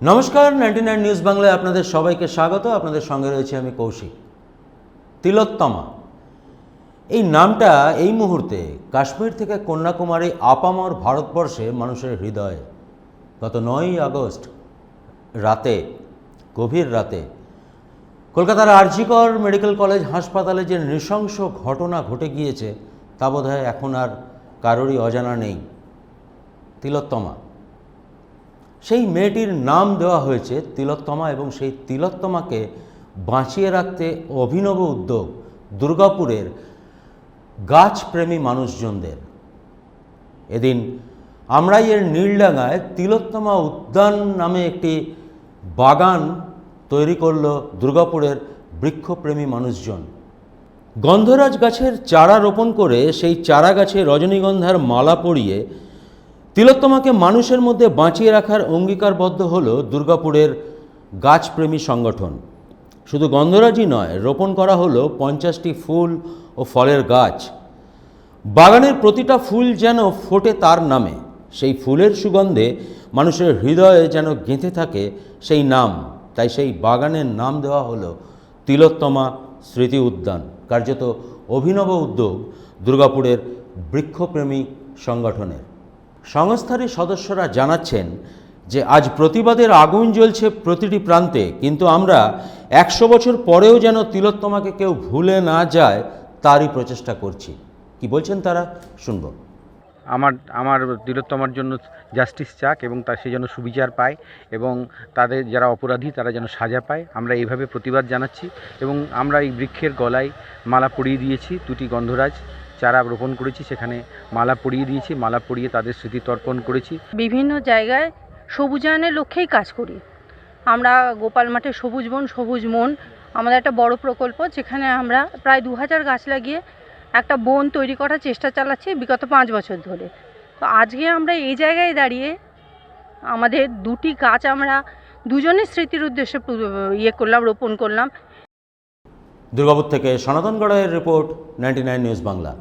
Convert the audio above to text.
নমস্কার, 99 নিউজ বাংলায় আপনাদের সবাইকে স্বাগত। আপনাদের সঙ্গে রয়েছে আমি কৌশিক। তিলোত্তমা এই নামটা এই মুহূর্তে কাশ্মীর থেকে কন্যাকুমারী আপামর ভারতবর্ষে মানুষের হৃদয়ে। গত 9ই আগস্ট রাতে, গভীর রাতে কলকাতার আরজিকর মেডিকেল কলেজ হাসপাতালে যে নৃশংস ঘটনা ঘটে গিয়েছে তা বোধহয় এখন আর কারোরই অজানা নেই। তিলোত্তমা, সেই মেয়েটির নাম দেওয়া হয়েছে তিলোত্তমা এবং সেই তিলোত্তমাকে বাঁচিয়ে রাখতে অভিনব উদ্যোগ দুর্গাপুরের গাছপ্রেমী মানুষজনদের। এদিন আমরাইয়ের নীলডাঙ্গায় তিলোত্তমা উদ্যান নামে একটি বাগান তৈরি করল দুর্গাপুরের বৃক্ষপ্রেমী মানুষজন। গন্ধরাজ গাছের চারা রোপণ করে সেই চারা গাছে রজনীগন্ধার মালা পরিয়ে তিলোত্তমাকে মানুষের মধ্যে বাঁচিয়ে রাখার অঙ্গীকারবদ্ধ হল দুর্গাপুরের গাছপ্রেমী সংগঠন। শুধু গন্ধরাজই নয়, রোপণ করা হলো 50টি ফুল ও ফলের গাছ। বাগানের প্রতিটা ফুল যেন ফোটে তার নামে, সেই ফুলের সুগন্ধে মানুষের হৃদয়ে যেন গেঁথে থাকে সেই নাম। তাই সেই বাগানের নাম দেওয়া হলো তিলোত্তমা স্মৃতি উদ্যান। কার্যত অভিনব উদ্যোগ দুর্গাপুরের বৃক্ষপ্রেমী সংগঠনের। সংস্থারই সদস্যরা জানাচ্ছেন যে আজ প্রতিবাদের আগুন জ্বলছে প্রতিটি প্রান্তে, কিন্তু আমরা 100 বছর পরেও যেন তিলোত্তমাকে কেউ ভুলে না যায় তারই প্রচেষ্টা করছি। কি বলছেন তারা, শুনব। আমার তিলোত্তমার জন্য জাস্টিস চাক এবং তার সে যেন সুবিচার পায় এবং তাদের যারা অপরাধী তারা যেন সাজা পায়। আমরা এইভাবে প্রতিবাদ জানাচ্ছি এবং আমরা এই বৃক্ষের গলায় মালা পরিয়ে দিয়েছি। 2টি গন্ধরাজ চারা রোপণ করেছি, সেখানে মালা পরিয়ে দিয়েছি, মালা পরিয়ে তাদের স্মৃতি তর্পণ করেছি। বিভিন্ন জায়গায় সবুজায়নের লক্ষ্যেই কাজ করি আমরা। গোপাল মাঠে সবুজ বন সবুজ মন আমাদের একটা বড় প্রকল্প, যেখানে আমরা প্রায় 2000 গাছ লাগিয়ে একটা বন তৈরি করার চেষ্টা চালাচ্ছি বিগত 5 বছর ধরে। তো আজকে আমরা এই জায়গায় দাঁড়িয়ে আমাদের 2টি গাছ আমরা দুজনের স্মৃতির উদ্দেশ্যে রোপণ করলাম। দুর্গাপুর থেকে সনাতন গড়াইয়ের রিপোর্ট, 99 নিউজ বাংলা।